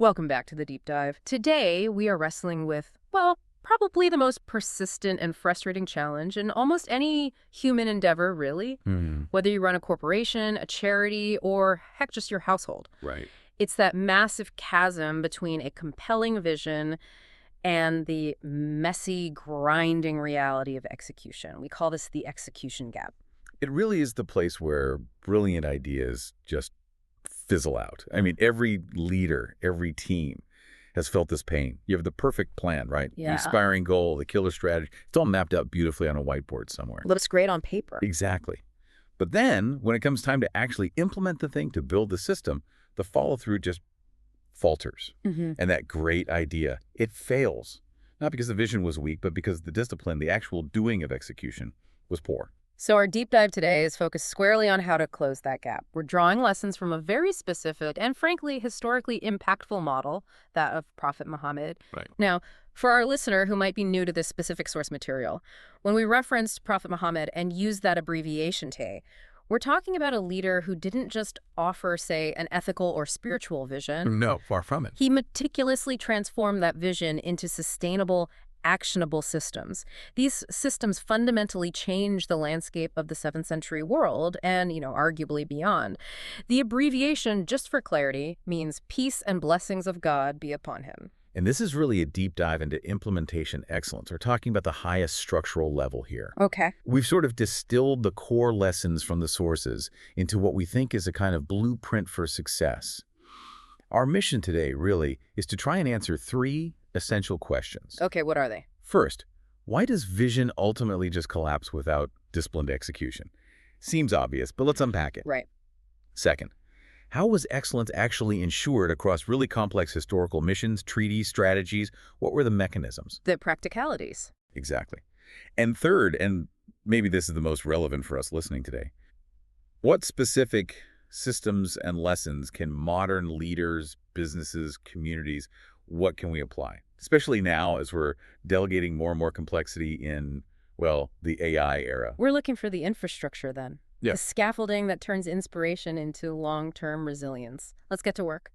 Welcome back to the deep dive. Today, we are wrestling with, well, probably the most persistent and frustrating challenge in almost any human endeavor, really. Hmm. Whether you run a corporation, a charity, or heck, just your household. Right. It's that massive chasm between a compelling vision and the messy, grinding reality of execution. We call this the execution gap. It really is the place where brilliant ideas just fizzle out. I mean, every leader, every team has felt this pain. You have the perfect plan, right? The Yeah. aspiring goal, the killer strategy. It's all mapped out beautifully on a whiteboard somewhere. Looks great on paper. Exactly. But then, when it comes time to actually implement the thing, to build the system, the follow-through just falters. Mm-hmm. And that great idea, it fails. Not because the vision was weak, but because the discipline, the actual doing of execution, was poor. So our deep dive today is focused squarely on how to close that gap. We're drawing lessons from a very specific and frankly historically impactful model, that of Prophet Muhammad. Right. Now, for our listener who might be new to this specific source material, when we referenced Prophet Muhammad and use that abbreviation Tay, we're talking about a leader who didn't just offer, say, an ethical or spiritual vision. No, far from it. He meticulously transformed that vision into sustainable, actionable systems. These systems fundamentally change the landscape of the 7th century world and, arguably beyond. The abbreviation, just for clarity, means peace and blessings of God be upon him. And this is really a deep dive into implementation excellence. We're talking about the highest structural level here. Okay. We've sort of distilled the core lessons from the sources into what we think is a kind of blueprint for success. Our mission today, really, is to try and answer 3 essential questions. Okay, what are they? First, why does vision ultimately just collapse without disciplined execution? Seems obvious, but let's unpack it. Right. Second, how was excellence actually ensured across really complex historical missions, treaties, strategies? What were the mechanisms? The practicalities. Exactly. And third, and maybe this is the most relevant for us listening today, what specific systems and lessons can modern leaders, businesses, communities, what can we apply? Especially now as we're delegating more and more complexity in, well, the AI era. We're looking for the infrastructure then. Yeah. The scaffolding that turns inspiration into long-term resilience. Let's get to work.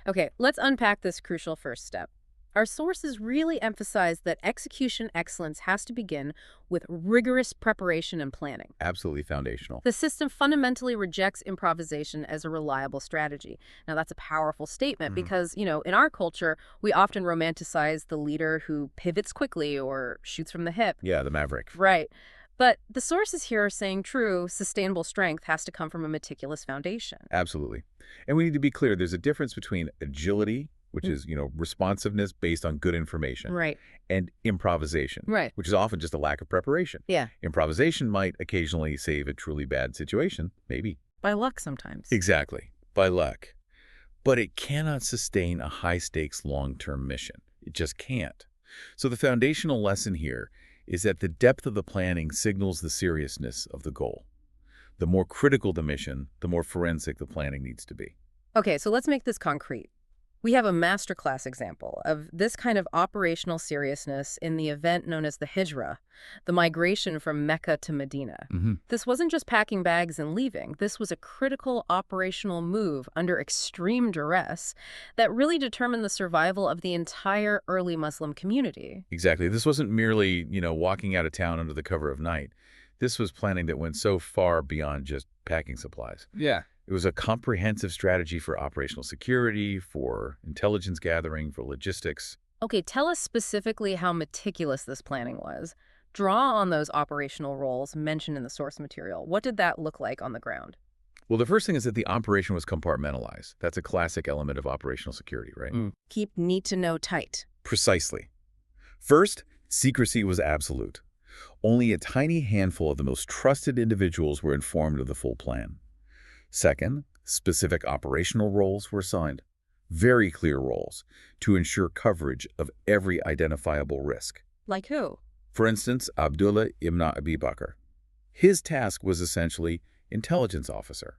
Okay, let's unpack this crucial first step. Our sources really emphasize that execution excellence has to begin with rigorous preparation and planning. Absolutely foundational. The system fundamentally rejects improvisation as a reliable strategy. Now, that's a powerful statement because, in our culture, we often romanticize the leader who pivots quickly or shoots from the hip. Yeah, the maverick. Right. But the sources here are saying true, sustainable strength has to come from a meticulous foundation. Absolutely. And we need to be clear, there's a difference between agility, which is, responsiveness based on good information, Right. and improvisation, Right. which is often just a lack of preparation. Yeah. Improvisation might occasionally save a truly bad situation, maybe. By luck sometimes. Exactly, by luck. But it cannot sustain a high-stakes long-term mission. It just can't. So the foundational lesson here is that the depth of the planning signals the seriousness of the goal. The more critical the mission, the more forensic the planning needs to be. Okay, so let's make this concrete. We have a masterclass example of this kind of operational seriousness in the event known as the Hijra, the migration from Mecca to Medina. This wasn't just packing bags and leaving. This was a critical operational move under extreme duress that really determined the survival of the entire early Muslim community. Exactly. This wasn't merely, walking out of town under the cover of night. This was planning that went so far beyond just packing supplies. Yeah. It was a comprehensive strategy for operational security, for intelligence gathering, for logistics. Okay, tell us specifically how meticulous this planning was. Draw on those operational roles mentioned in the source material. What did that look like on the ground? Well, the first thing is that the operation was compartmentalized. That's a classic element of operational security, right? Keep need to know tight. Precisely. First, secrecy was absolute. Only a tiny handful of the most trusted individuals were informed of the full plan. Second, specific operational roles were assigned, very clear roles, to ensure coverage of every identifiable risk. Like who? For instance, Abdullah ibn Abi Bakr. His task was essentially intelligence officer.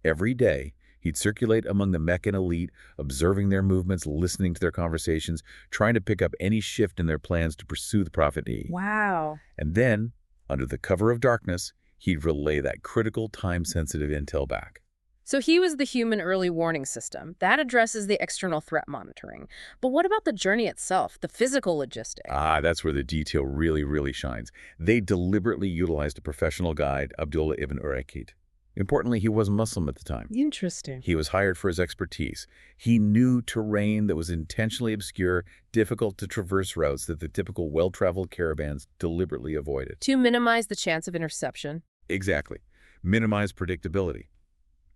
Every day, he'd circulate among the Meccan elite, observing their movements, listening to their conversations, trying to pick up any shift in their plans to pursue the Prophet E. Wow. And then, under the cover of darkness, he'd relay that critical, time-sensitive intel back. So he was the human early warning system. That addresses the external threat monitoring. But what about the journey itself, the physical logistics? That's where the detail really, really shines. They deliberately utilized a professional guide, Abdullah ibn Urayqit. Importantly, he was Muslim at the time. Interesting. He was hired for his expertise. He knew terrain that was intentionally obscure, difficult to traverse routes that the typical well-traveled caravans deliberately avoided. To minimize the chance of interception. Exactly. Minimize predictability.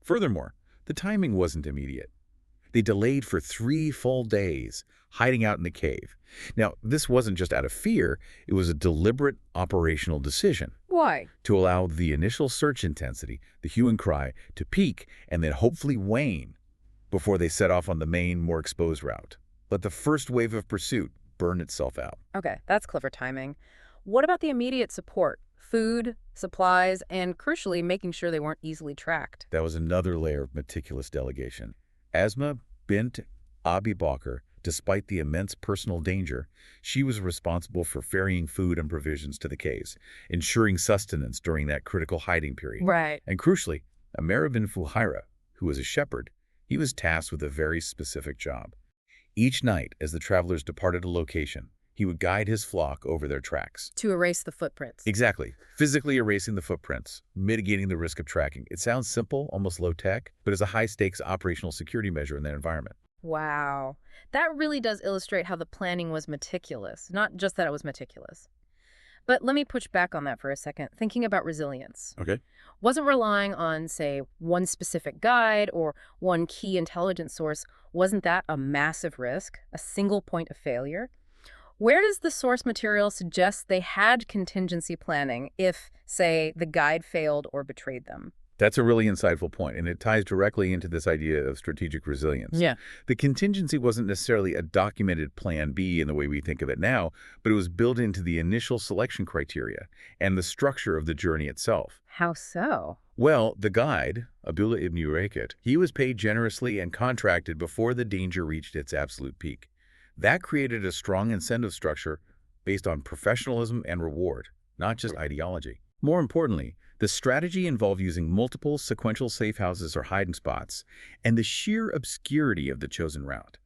Furthermore, the timing wasn't immediate. They delayed for 3 full days, hiding out in the cave. Now, this wasn't just out of fear, it was a deliberate operational decision. Why? To allow the initial search intensity, the hue and cry, to peak and then hopefully wane before they set off on the main, more exposed route. Let the first wave of pursuit burn itself out. Okay, that's clever timing. What about the immediate support? Food, supplies, and crucially, making sure they weren't easily tracked. That was another layer of meticulous delegation. Asma bint Abi Bakr, despite the immense personal danger, she was responsible for ferrying food and provisions to the caves, ensuring sustenance during that critical hiding period. Right. And crucially, Amr bin Fuhaira, who was a shepherd, he was tasked with a very specific job. Each night, as the travelers departed a location, he would guide his flock over their tracks. To erase the footprints. Exactly. Physically erasing the footprints, mitigating the risk of tracking. It sounds simple, almost low-tech, but is a high-stakes operational security measure in that environment. Wow. That really does illustrate how the planning was meticulous, not just that it was meticulous. But let me push back on that for a second, thinking about resilience. Okay. Wasn't relying on, say, one specific guide or one key intelligence source, wasn't that a massive risk, a single point of failure? Where does the source material suggest they had contingency planning if, say, the guide failed or betrayed them? That's a really insightful point, and it ties directly into this idea of strategic resilience. Yeah. The contingency wasn't necessarily a documented plan B in the way we think of it now, but it was built into the initial selection criteria and the structure of the journey itself. How so? Well, the guide, Abdullah ibn Urayqit, he was paid generously and contracted before the danger reached its absolute peak. That created a strong incentive structure based on professionalism and reward, not just ideology. More importantly, the strategy involved using multiple sequential safe houses or hiding spots and the sheer obscurity of the chosen route.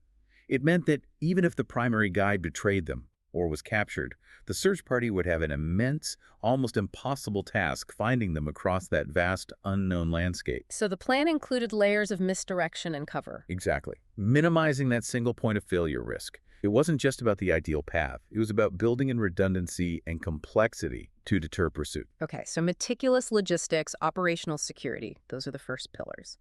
It meant that even if the primary guide betrayed them or was captured, the search party would have an immense, almost impossible task finding them across that vast, unknown landscape. So the plan included layers of misdirection and cover. Exactly. Minimizing that single point of failure risk. It wasn't just about the ideal path. It was about building in redundancy and complexity to deter pursuit. Okay, so meticulous logistics, operational security, those are the first pillars.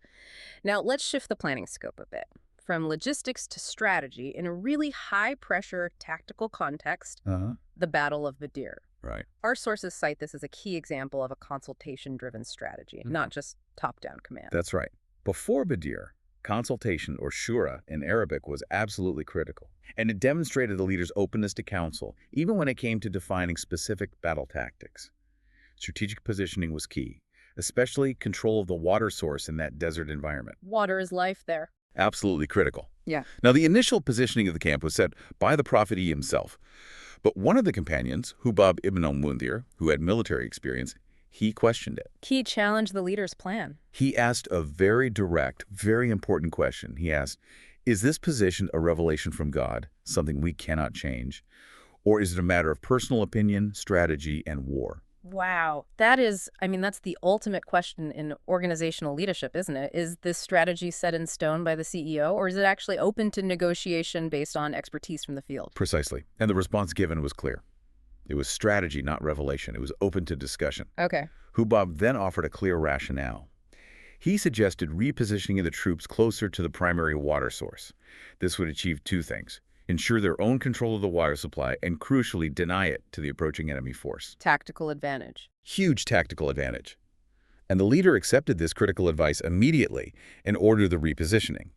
Now let's shift the planning scope a bit. From logistics to strategy in a really high-pressure tactical context, the Battle of Badr. Right. Our sources cite this as a key example of a consultation-driven strategy, not just top-down command. That's right. Before Badr, consultation, or shura in Arabic, was absolutely critical. And it demonstrated the leader's openness to counsel, even when it came to defining specific battle tactics. Strategic positioning was key, especially control of the water source in that desert environment. Water is life there. Absolutely critical. Yeah. Now, the initial positioning of the camp was set by the prophet himself. But one of the companions, Hubab ibn al-Mundhir, who had military experience, he questioned it. He challenged the leader's plan. He asked a very direct, very important question. He asked, is this position a revelation from God, something we cannot change? Or is it a matter of personal opinion, strategy, and war? Wow. That's the ultimate question in organizational leadership, isn't it? Is this strategy set in stone by the CEO, or is it actually open to negotiation based on expertise from the field? Precisely. And the response given was clear. It was strategy, not revelation. It was open to discussion. Okay. Hubab then offered a clear rationale. He suggested repositioning the troops closer to the primary water source. This would achieve 2 things: ensure their own control of the water supply, and crucially deny it to the approaching enemy force. Tactical advantage. Huge tactical advantage. And the leader accepted this critical advice immediately and ordered the repositioning.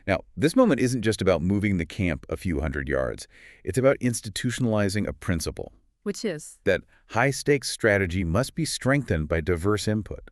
Now, this moment isn't just about moving the camp a few hundred yards. It's about institutionalizing a principle. Which is? That high-stakes strategy must be strengthened by diverse input.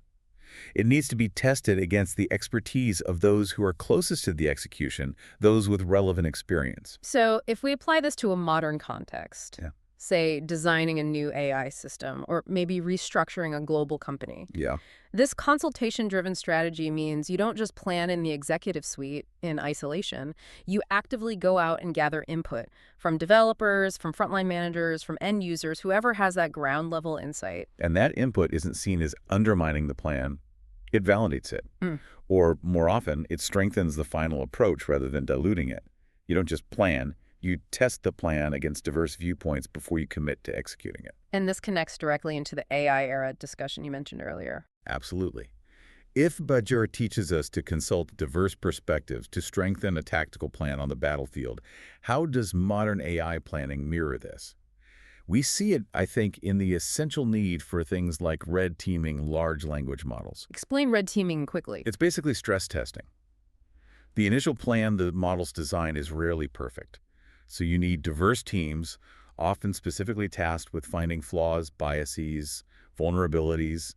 It needs to be tested against the expertise of those who are closest to the execution, those with relevant experience. So if we apply this to a modern context, say designing a new AI system or maybe restructuring a global company. Yeah. This consultation-driven strategy means you don't just plan in the executive suite in isolation. You actively go out and gather input from developers, from frontline managers, from end users, whoever has that ground-level insight. And that input isn't seen as undermining the plan. It validates it. Or more often, it strengthens the final approach rather than diluting it. You don't just plan. You test the plan against diverse viewpoints before you commit to executing it. And this connects directly into the AI era discussion you mentioned earlier. Absolutely. If Bajor teaches us to consult diverse perspectives to strengthen a tactical plan on the battlefield, how does modern AI planning mirror this? We see it, I think, in the essential need for things like red teaming large language models. Explain red teaming quickly. It's basically stress testing. The initial plan the models design is rarely perfect. So you need diverse teams, often specifically tasked with finding flaws, biases, vulnerabilities,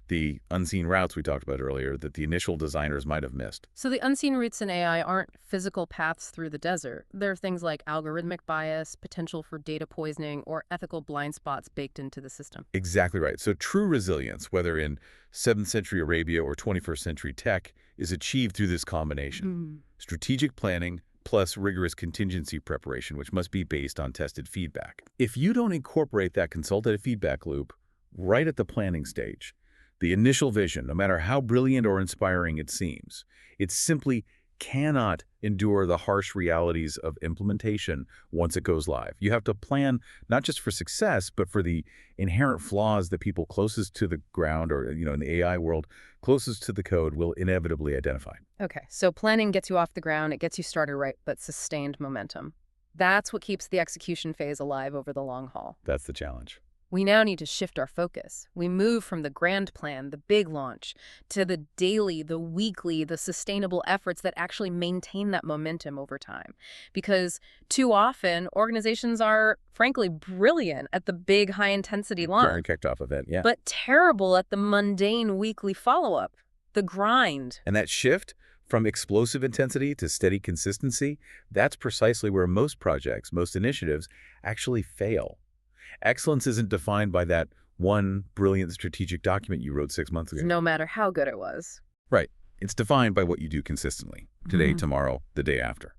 the unseen routes we talked about earlier that the initial designers might have missed. So the unseen routes in AI aren't physical paths through the desert. They're things like algorithmic bias, potential for data poisoning, or ethical blind spots baked into the system. Exactly right. So true resilience, whether in 7th century Arabia or 21st century tech, is achieved through this combination. Strategic planning plus rigorous contingency preparation, which must be based on tested feedback. If you don't incorporate that consultative feedback loop right at the planning stage, the initial vision, no matter how brilliant or inspiring it seems, it simply cannot endure the harsh realities of implementation once it goes live. You have to plan not just for success, but for the inherent flaws that people closest to the ground or, in the AI world, closest to the code will inevitably identify. Okay, so planning gets you off the ground, it gets you started right, but sustained momentum. That's what keeps the execution phase alive over the long haul. That's the challenge. We now need to shift our focus. We move from the grand plan, the big launch, to the daily, the weekly, the sustainable efforts that actually maintain that momentum over time. Because too often, organizations are, frankly, brilliant at the big, high-intensity launch, Kicked off event, yeah. but terrible at the mundane weekly follow-up, the grind. And that shift from explosive intensity to steady consistency, that's precisely where most projects, most initiatives actually fail. Excellence isn't defined by that one brilliant strategic document you wrote 6 months ago. No matter how good it was. Right. It's defined by what you do consistently, today, tomorrow, the day after.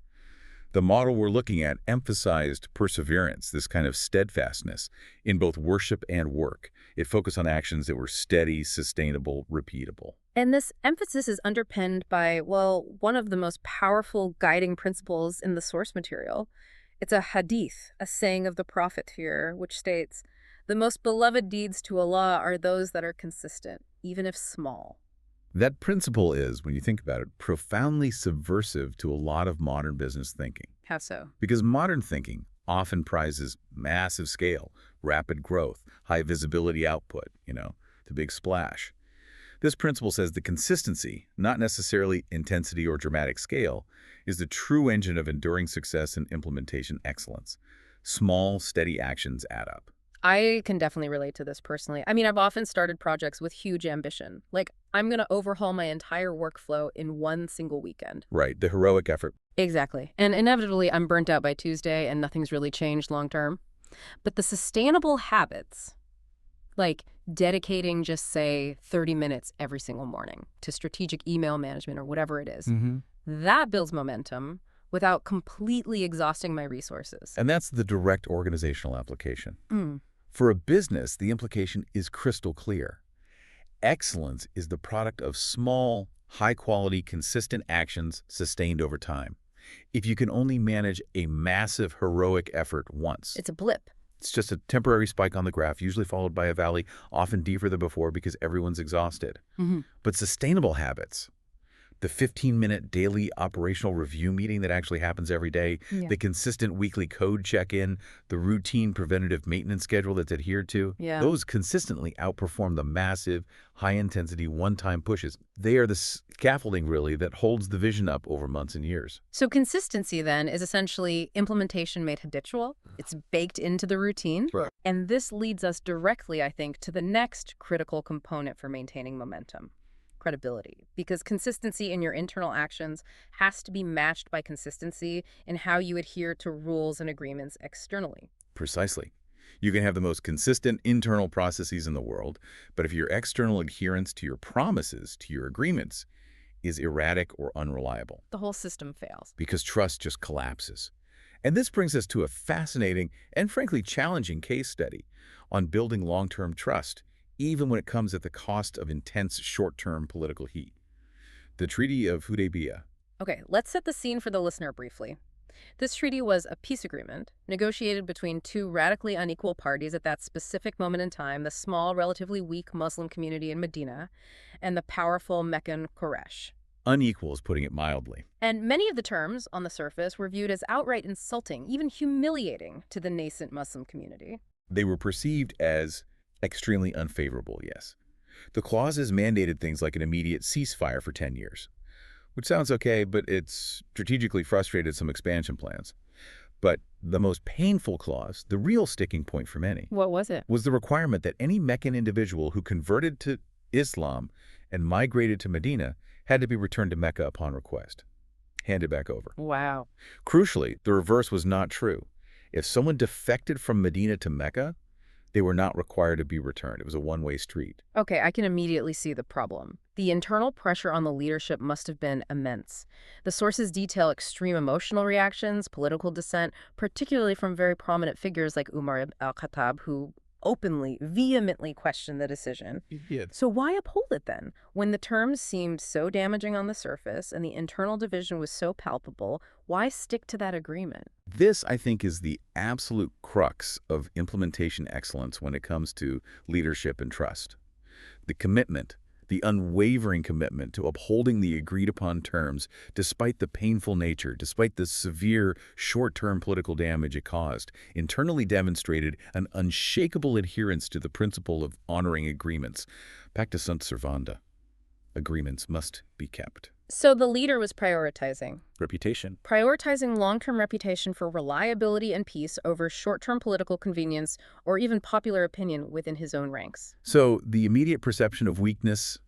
The model we're looking at emphasized perseverance, this kind of steadfastness in both worship and work. It focused on actions that were steady, sustainable, repeatable. And this emphasis is underpinned by, well, one of the most powerful guiding principles in the source material. It's a hadith, a saying of the prophet here, which states, "The most beloved deeds to Allah are those that are consistent, even if small." That principle is, when you think about it, profoundly subversive to a lot of modern business thinking. How so? Because modern thinking often prizes massive scale, rapid growth, high visibility output, the big splash. This principle says the consistency, not necessarily intensity or dramatic scale, is the true engine of enduring success and implementation excellence. Small, steady actions add up. I can definitely relate to this personally. I mean, I've often started projects with huge ambition. Like, I'm going to overhaul my entire workflow in one single weekend. Right, the heroic effort. Exactly. And inevitably, I'm burnt out by Tuesday and nothing's really changed long term. But the sustainable habits, like dedicating just, say, 30 minutes every single morning to strategic email management or whatever it is, that builds momentum without completely exhausting my resources. And that's the direct organizational application. For a business, the implication is crystal clear. Excellence is the product of small, high-quality, consistent actions sustained over time. If you can only manage a massive, heroic effort once, it's a blip. It's just a temporary spike on the graph, usually followed by a valley, often deeper than before because everyone's exhausted. But sustainable habits, the 15-minute daily operational review meeting that actually happens every day, the consistent weekly code check-in, the routine preventative maintenance schedule that's adhered to, those consistently outperform the massive, high-intensity, one-time pushes. They are the scaffolding, really, that holds the vision up over months and years. So consistency, then, is essentially implementation made habitual. It's baked into the routine. Right. And this leads us directly, I think, to the next critical component for maintaining momentum. Credibility, because consistency in your internal actions has to be matched by consistency in how you adhere to rules and agreements externally. Precisely. You can have the most consistent internal processes in the world, but if your external adherence to your promises, to your agreements, is erratic or unreliable, The whole system fails. because trust just collapses. And this brings us to a fascinating and frankly challenging case study on building long-term trust, even when it comes at the cost of intense short-term political heat. The Treaty of Hudaybiyah. Okay, let's set the scene for the listener briefly. This treaty was a peace agreement negotiated between two radically unequal parties at that specific moment in time, the small, relatively weak Muslim community in Medina and the powerful Meccan Quraysh. Unequal is putting it mildly. And many of the terms, on the surface, were viewed as outright insulting, even humiliating to the nascent Muslim community. They were perceived as extremely unfavorable, yes. The clauses mandated things like an immediate ceasefire for 10 years, which sounds okay, but it's strategically frustrated some expansion plans. But the most painful clause, the real sticking point for many, What was it? was the requirement that any Meccan individual who converted to Islam and migrated to Medina had to be returned to Mecca upon request, handed back over. Wow. Crucially, the reverse was not true. If someone defected from Medina to Mecca, they were not required to be returned. It was a one-way street. Okay, I can immediately see the problem. The internal pressure on the leadership must have been immense. The sources detail extreme emotional reactions, political dissent, particularly from very prominent figures like Umar ibn al-Khattab, who openly, vehemently questioned the decision. So why uphold it then? When the terms seemed so damaging on the surface and the internal division was so palpable, why stick to that agreement? This, I think, is the absolute crux of implementation excellence when it comes to leadership and trust. The commitment, the unwavering commitment to upholding the agreed-upon terms despite the painful nature, despite the severe short-term political damage it caused, internally demonstrated an unshakable adherence to the principle of honoring agreements. Pacta sunt servanda. Agreements must be kept. So the leader was prioritizing long-term reputation for reliability and peace over short-term political convenience or even popular opinion within his own ranks. So the immediate perception of weakness,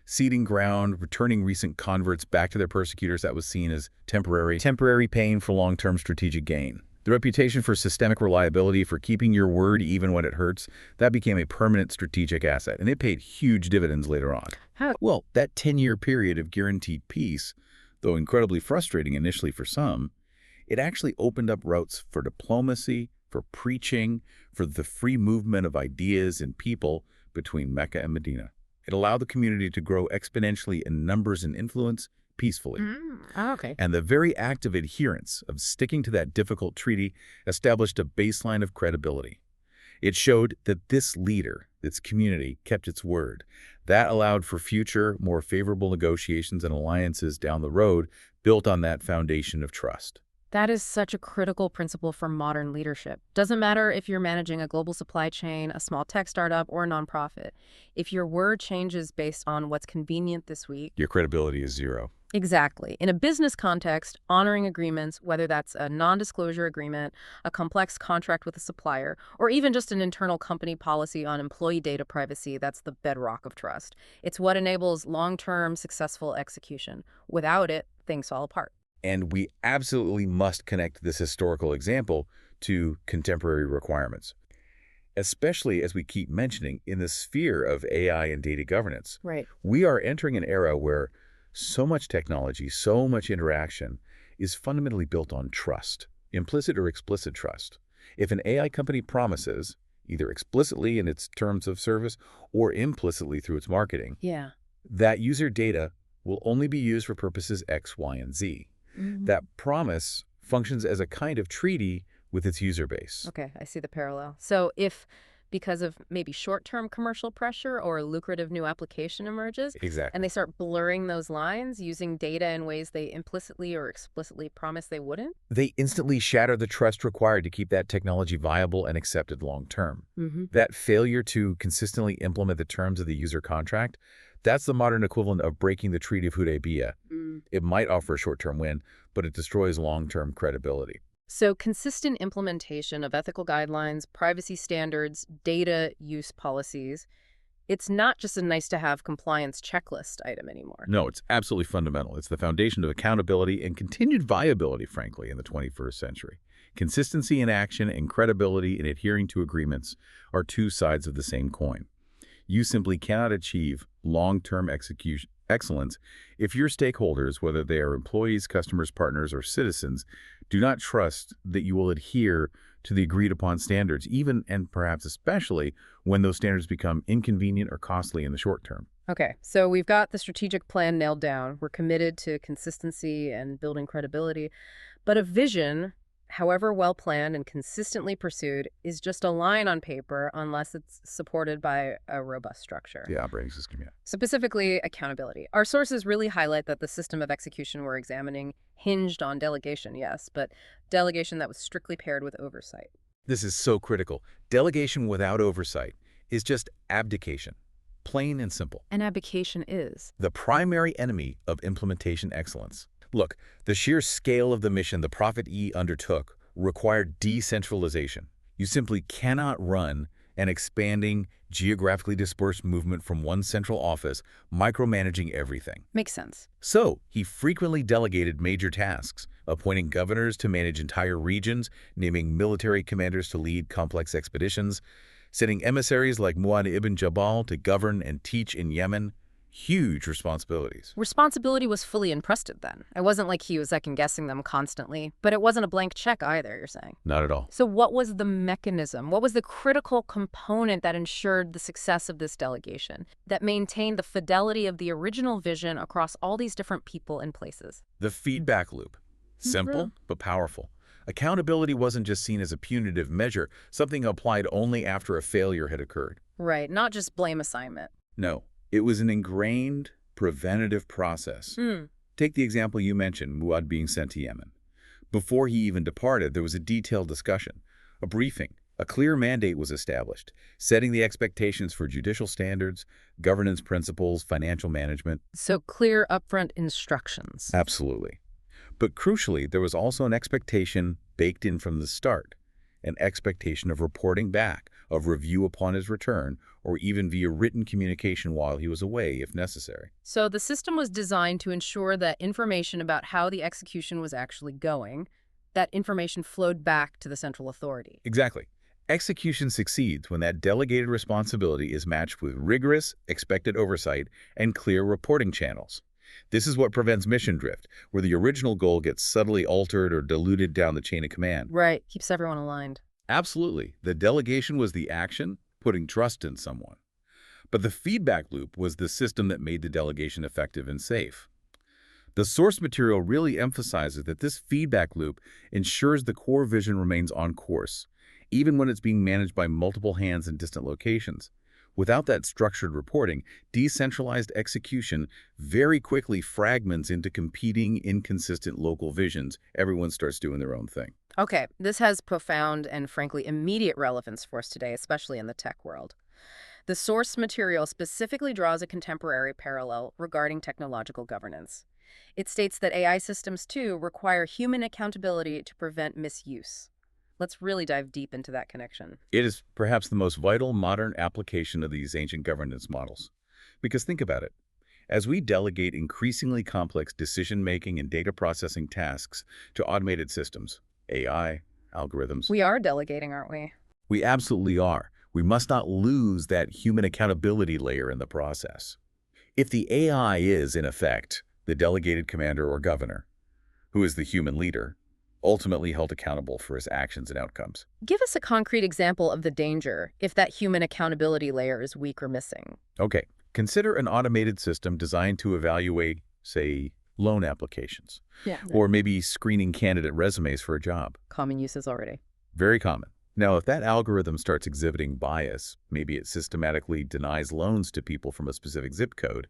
ceding ground, returning recent converts back to their persecutors, that was seen as temporary pain for long-term strategic gain. The reputation for systemic reliability, for keeping your word even when it hurts, that became a permanent strategic asset, and it paid huge dividends later on. How? Well, that 10-year period of guaranteed peace, though incredibly frustrating initially for some, it actually opened up routes for diplomacy, for preaching, for the free movement of ideas and people between Mecca and Medina. It allowed the community to grow exponentially in numbers and influence peacefully. Okay. And the very act of adherence, of sticking to that difficult treaty, established a baseline of credibility. It showed that this leader, this community, kept its word. That allowed for future, more favorable negotiations and alliances down the road built on that foundation of trust. That is such a critical principle for modern leadership. Doesn't matter if you're managing a global supply chain, a small tech startup, or a nonprofit. If your word changes based on what's convenient this week, Your credibility is zero. Exactly. In a business context, honoring agreements, whether that's a non-disclosure agreement, a complex contract with a supplier, or even just an internal company policy on employee data privacy, that's the bedrock of trust. It's what enables long-term successful execution. Without it, things fall apart. And we absolutely must connect this historical example to contemporary requirements, especially as we keep mentioning in the sphere of AI and data governance. Right. We are entering an era where so much technology, so much interaction is fundamentally built on trust, implicit or explicit trust. If an AI company promises, either explicitly in its terms of service or implicitly through its marketing, Yeah. that user data will only be used for purposes X, Y, and Z. That promise functions as a kind of treaty with its user base. Okay, I see the parallel. So if, because of maybe short-term commercial pressure or a lucrative new application emerges, Exactly. and they start blurring those lines, using data in ways they implicitly or explicitly promised they wouldn't? They instantly shatter the trust required to keep that technology viable and accepted long-term. That failure to consistently implement the terms of the user contract, that's the modern equivalent of breaking the Treaty of Hudaybiyah. It might offer a short-term win, but it destroys long-term credibility. So consistent implementation of ethical guidelines, privacy standards, data use policies, It's not just a nice-to-have compliance checklist item anymore. No, it's absolutely fundamental. It's the foundation of accountability and continued viability, frankly, in the 21st century. Consistency in action and credibility in adhering to agreements are two sides of the same coin. You simply cannot achieve long-term execution excellence if your stakeholders, whether they are employees, customers, partners, or citizens, do not trust that you will adhere to the agreed-upon standards, even and perhaps especially when those standards become inconvenient or costly in the short term. Okay, so we've got the strategic plan nailed down. We're committed to consistency and building credibility. But a vision, however well-planned and consistently pursued, is just a line on paper unless it's supported by a robust structure. The operating system, yeah. Specifically, accountability. Our sources really highlight that the system of execution we're examining hinged on delegation, yes, but delegation that was strictly paired with oversight. This is so critical. Delegation without oversight is just abdication, plain and simple. And abdication is The primary enemy of implementation excellence. Look, the sheer scale of the mission the Prophet E undertook required decentralization. You simply cannot run an expanding, geographically dispersed movement from one central office, micromanaging everything. Makes sense. So, he frequently delegated major tasks, appointing governors to manage entire regions, naming military commanders to lead complex expeditions, sending emissaries like Mu'adh ibn Jabal to govern and teach in Yemen. Huge responsibilities. Responsibility was fully entrusted then. It wasn't like he was second-guessing them constantly, but it wasn't a blank check either, you're saying. Not at all. So what was the mechanism? What was the critical component that ensured the success of this delegation, that maintained the fidelity of the original vision across all these different people and places? The feedback loop. Simple, but powerful. Accountability wasn't just seen as a punitive measure, something applied only after a failure had occurred. Right, not just blame assignment. No. It was an ingrained, preventative process. Take the example you mentioned, Mu'adh being sent to Yemen. Before he even departed, there was a detailed discussion, a briefing. A clear mandate was established, setting the expectations for judicial standards, governance principles, financial management. So clear, upfront instructions. Absolutely. But crucially, there was also an expectation baked in from the start, an expectation of reporting back, of review upon his return, or even via written communication while he was away, if necessary. So the system was designed to ensure that information about how the execution was actually going, that information flowed back to the central authority. Exactly. Execution succeeds when that delegated responsibility is matched with rigorous, expected oversight and clear reporting channels. This is what prevents mission drift, where the original goal gets subtly altered or diluted down the chain of command. Right, keeps everyone aligned. Absolutely. The delegation was the action, putting trust in someone. But the feedback loop was the system that made the delegation effective and safe. The source material really emphasizes that this feedback loop ensures the core vision remains on course, even when it's being managed by multiple hands in distant locations. Without that structured reporting, decentralized execution very quickly fragments into competing, inconsistent local visions. Everyone starts doing their own thing. Okay, this has profound and frankly immediate relevance for us today, especially in the tech world. The source material specifically draws a contemporary parallel regarding technological governance. It states that AI systems, too, require human accountability to prevent misuse. Let's really dive deep into that connection. It is perhaps the most vital modern application of these ancient governance models. Because think about it. As we delegate increasingly complex decision-making and data processing tasks to automated systems, AI, algorithms. We are delegating, aren't we? We absolutely are. We must not lose that human accountability layer in the process. If the AI is, in effect, the delegated commander or governor, who is the human leader, ultimately held accountable for his actions and outcomes. Give us a concrete example of the danger if that human accountability layer is weak or missing. Okay, consider an automated system designed to evaluate, say, loan applications. Or maybe screening candidate resumes for a job. Common uses already. Very common. Now, if that algorithm starts exhibiting bias, maybe it systematically denies loans to people from a specific zip code,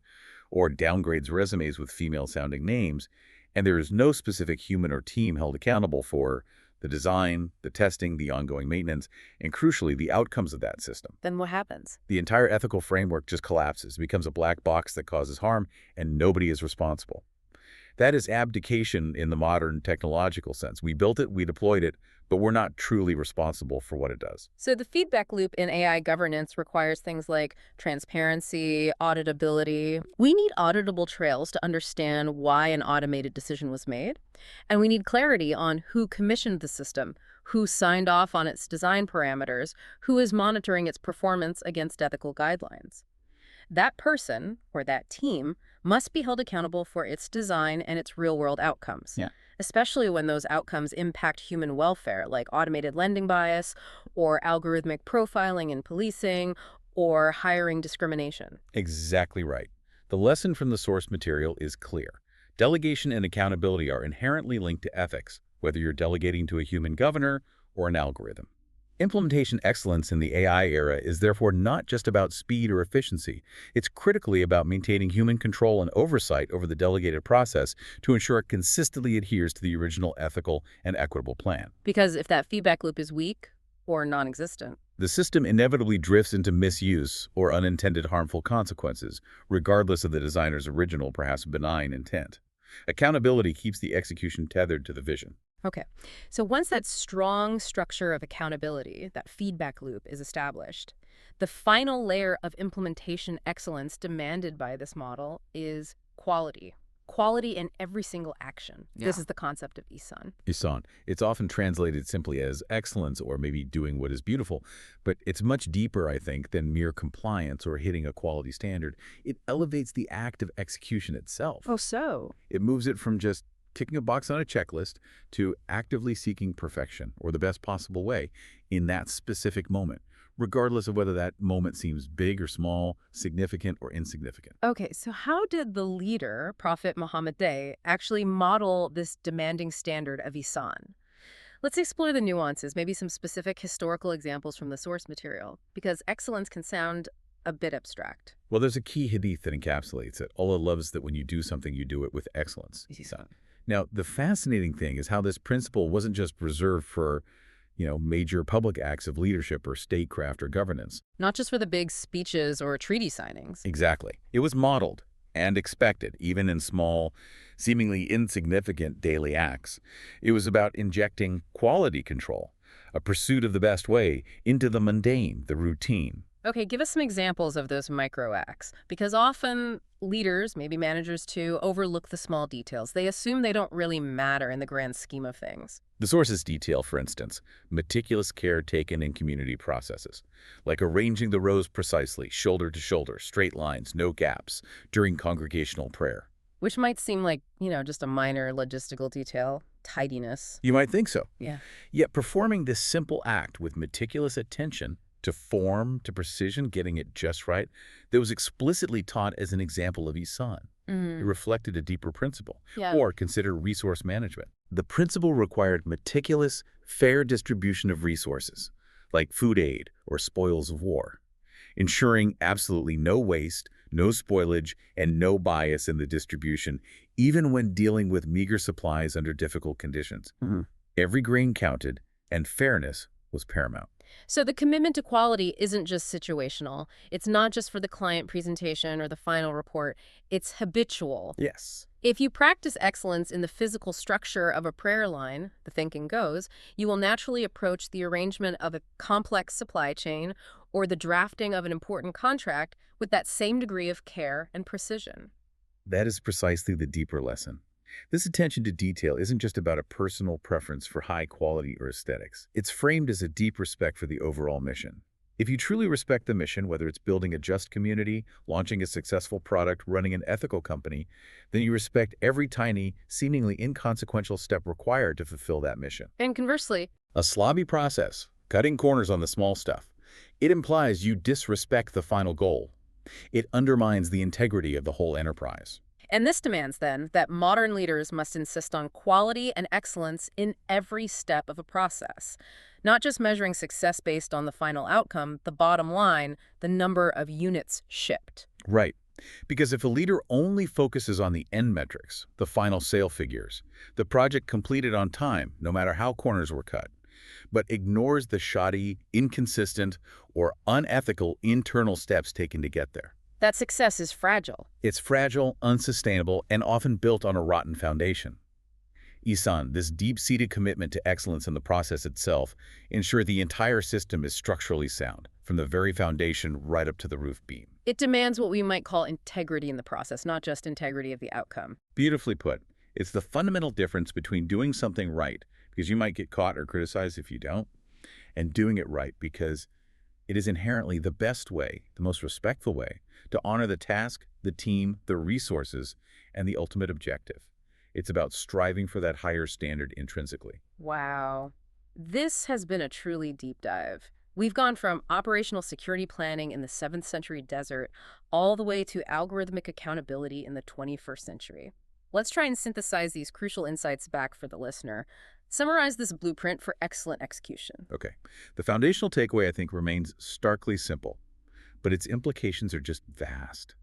or downgrades resumes with female-sounding names, and there is no specific human or team held accountable for the design, the testing, the ongoing maintenance, and crucially, the outcomes of that system. Then what happens? The entire ethical framework just collapses, becomes a black box that causes harm, and nobody is responsible. That is abdication in the modern technological sense. We built it, we deployed it, but we're not truly responsible for what it does. So the feedback loop in AI governance requires things like transparency, auditability. We need auditable trails to understand why an automated decision was made. And we need clarity on who commissioned the system, who signed off on its design parameters, who is monitoring its performance against ethical guidelines. That person, or that team, must be held accountable for its design and its real-world outcomes. Yeah. Especially when those outcomes impact human welfare, like automated lending bias, or algorithmic profiling in policing, or hiring discrimination. Exactly right. The lesson from the source material is clear. Delegation and accountability are inherently linked to ethics, whether you're delegating to a human governor or an algorithm. Implementation excellence in the AI era is therefore not just about speed or efficiency. It's critically about maintaining human control and oversight over the delegated process to ensure it consistently adheres to the original ethical and equitable plan. Because if that feedback loop is weak or non-existent, The system inevitably drifts into misuse or unintended harmful consequences, regardless of the designer's original, perhaps benign intent. Accountability keeps the execution tethered to the vision. okay. So once that strong structure of accountability, that feedback loop, is established, the final layer of implementation excellence demanded by this model is quality. Quality in every single action. This is the concept of Isan. Isan. It's often translated simply as excellence or maybe doing what is beautiful, but it's much deeper, I think, than mere compliance or hitting a quality standard. It elevates the act of execution itself. Oh, so? It moves it from just ticking a box on a checklist to actively seeking perfection or the best possible way in that specific moment, regardless of whether that moment seems big or small, significant or insignificant. Okay, so how did the leader, Prophet Muhammad Day, actually model this demanding standard of Isan? Let's explore the nuances, maybe some specific historical examples from the source material, because excellence can sound a bit abstract. Well, there's a key hadith that encapsulates it. Allah loves that when you do something, you do it with excellence. Now, the fascinating thing is how this principle wasn't just reserved for, major public acts of leadership or statecraft or governance. Not just for the big speeches or treaty signings. Exactly. It was modeled and expected, even in small, seemingly insignificant daily acts. It was about injecting quality control, a pursuit of the best way, into the mundane, the routine. Okay, give us some examples of those micro acts, because often leaders, maybe managers too, overlook the small details. They assume they don't really matter in the grand scheme of things. The sources detail, for instance, meticulous care taken in community processes, like arranging the rows precisely, shoulder to shoulder, straight lines, no gaps, during congregational prayer. Which might seem like, just a minor logistical detail, tidiness. You might think so. Yeah. Yet performing this simple act with meticulous attention to form, to precision, getting it just right, that was explicitly taught as an example of Isan. It reflected a deeper principle. Yeah. Or consider resource management. The principle required meticulous, fair distribution of resources, like food aid or spoils of war, ensuring absolutely no waste, no spoilage, and no bias in the distribution, even when dealing with meager supplies under difficult conditions. Every grain counted, and fairness was paramount. So the commitment to quality isn't just situational. It's not just for the client presentation or the final report. It's habitual. Yes. If you practice excellence in the physical structure of a prayer line, the thinking goes, you will naturally approach the arrangement of a complex supply chain or the drafting of an important contract with that same degree of care and precision. That is precisely the deeper lesson. This attention to detail isn't just about a personal preference for high quality or aesthetics. It's framed as a deep respect for the overall mission. If you truly respect the mission, whether it's building a just community, launching a successful product, running an ethical company, then you respect every tiny, seemingly inconsequential step required to fulfill that mission. And conversely, A slobby process, cutting corners on the small stuff. It implies you disrespect the final goal. It undermines the integrity of the whole enterprise. and this demands, then, that modern leaders must insist on quality and excellence in every step of a process, not just measuring success based on the final outcome, the bottom line, the number of units shipped. Right. Because if a leader only focuses on the end metrics, the final sale figures, the project completed on time, no matter how corners were cut, but ignores the shoddy, inconsistent, or unethical internal steps taken to get there. that success is fragile. It's fragile, unsustainable, and often built on a rotten foundation. Isan, this deep-seated commitment to excellence in the process itself ensure the entire system is structurally sound, from the very foundation right up to the roof beam. It demands what we might call integrity in the process, not just integrity of the outcome. Beautifully put. It's the fundamental difference between doing something right, because you might get caught or criticized if you don't, and doing it right because it is inherently the best way, the most respectful way, to honor the task, the team, the resources, and the ultimate objective. It's about striving for that higher standard intrinsically. Wow. This has been a truly deep dive. We've gone from operational security planning in the 7th century desert all the way to algorithmic accountability in the 21st century. Let's try and synthesize these crucial insights back for the listener. Summarize this blueprint for excellent execution. Okay. The foundational takeaway, I think, remains starkly simple, but its implications are just vast.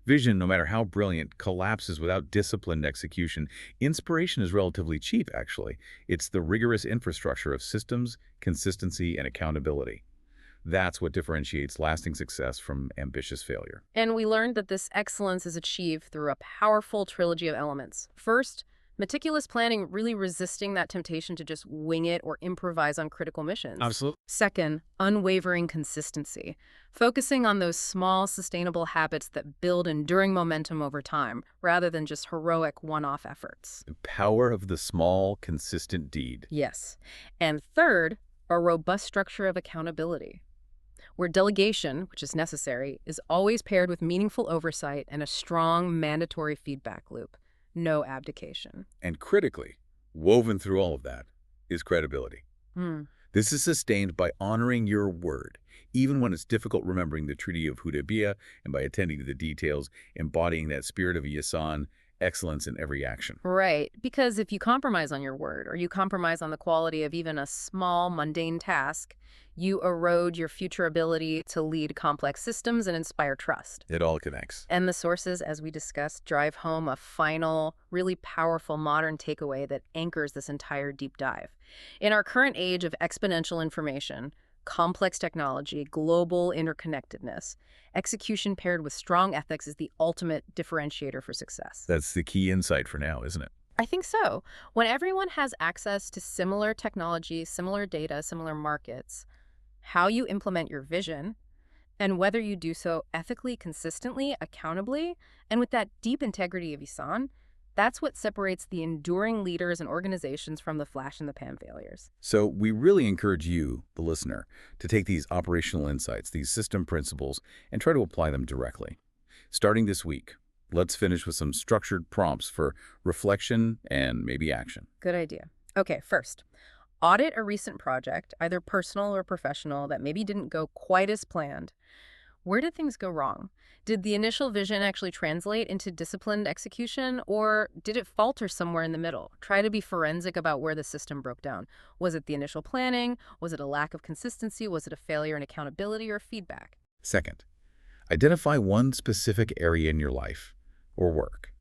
Vision, no matter how brilliant, collapses without disciplined execution. Inspiration is relatively cheap, actually. It's the rigorous infrastructure of systems, consistency, and accountability. That's what differentiates lasting success from ambitious failure. And we learned that this excellence is achieved through a powerful trilogy of elements. First, meticulous planning, really resisting that temptation to just wing it or improvise on critical missions. Absolutely. Second, unwavering consistency, focusing on those small, sustainable habits that build enduring momentum over time, rather than just heroic one-off efforts. The power of the small, consistent deed. Yes. And third, a robust structure of accountability, where delegation, which is necessary, is always paired with meaningful oversight and a strong, mandatory feedback loop. No abdication. And critically, woven through all of that, is credibility. This is sustained by honoring your word, even when it's difficult remembering the Treaty of Hudaybiyah, and by attending to the details, embodying that spirit of Ihsan, excellence in every action. Right, because if you compromise on your word, or you compromise on the quality of even a small, mundane task, you erode your future ability to lead complex systems and inspire trust. It all connects. And the sources, as we discussed, drive home a final, really powerful modern takeaway that anchors this entire deep dive. In our current age of exponential information, complex technology, global interconnectedness, execution paired with strong ethics is the ultimate differentiator for success. That's the key insight for now, isn't it? I think so. When everyone has access to similar technology, similar data, similar markets, how you implement your vision, and whether you do so ethically, consistently, accountably, and with that deep integrity of Ihsan, that's what separates the enduring leaders and organizations from the flash-in-the-pan failures. So we really encourage you, the listener, to take these operational insights, these system principles, and try to apply them directly. Starting this week, let's finish with some structured prompts for reflection and maybe action. Good idea. Okay, first, audit a recent project, either personal or professional, that maybe didn't go quite as planned. Where did things go wrong? Did the initial vision actually translate into disciplined execution, or did it falter somewhere in the middle? Try to be forensic about where the system broke down. Was it the initial planning? Was it a lack of consistency? Was it a failure in accountability or feedback? Second, identify one specific area in your life or work.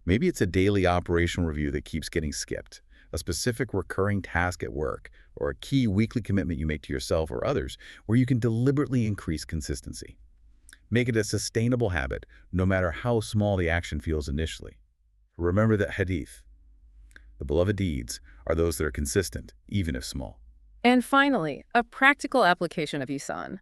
Maybe it's a daily operational review that keeps getting skipped, a specific recurring task at work, or a key weekly commitment you make to yourself or others where you can deliberately increase consistency. Make it a sustainable habit, no matter how small the action feels initially. Remember that hadith. The beloved deeds are those that are consistent, even if small. And finally, a practical application of Ihsan.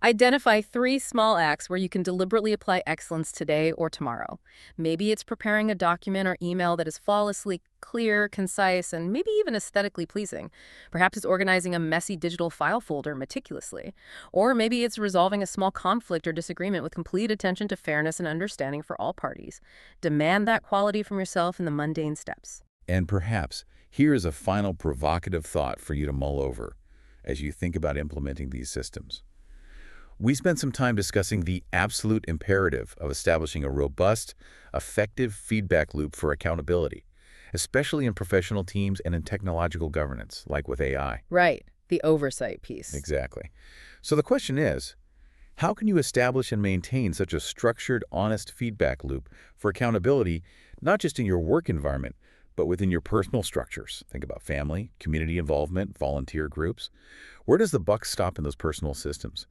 Identify 3 small acts where you can deliberately apply excellence today or tomorrow. Maybe it's preparing a document or email that is flawlessly clear, concise, and maybe even aesthetically pleasing. Perhaps it's organizing a messy digital file folder meticulously. Or maybe it's resolving a small conflict or disagreement with complete attention to fairness and understanding for all parties. Demand that quality from yourself in the mundane steps. And perhaps here is a final provocative thought for you to mull over as you think about implementing these systems. We spent some time discussing the absolute imperative of establishing a robust, effective feedback loop for accountability, especially in professional teams and in technological governance, like with AI. Right, the oversight piece. Exactly. So the question is, how can you establish and maintain such a structured, honest feedback loop for accountability, not just in your work environment, but within your personal structures? Think about family, community involvement, volunteer groups. Where does the buck stop in those personal systems?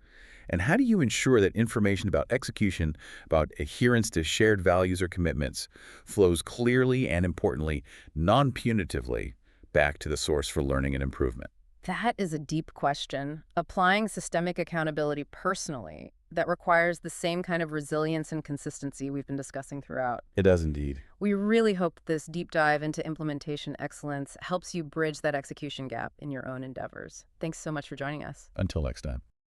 And how do you ensure that information about execution, about adherence to shared values or commitments, flows clearly and, importantly, non-punitively back to the source for learning and improvement? That is a deep question. Applying systemic accountability personally, that requires the same kind of resilience and consistency we've been discussing throughout. It does indeed. We really hope this deep dive into implementation excellence helps you bridge that execution gap in your own endeavors. Thanks so much for joining us. Until next time.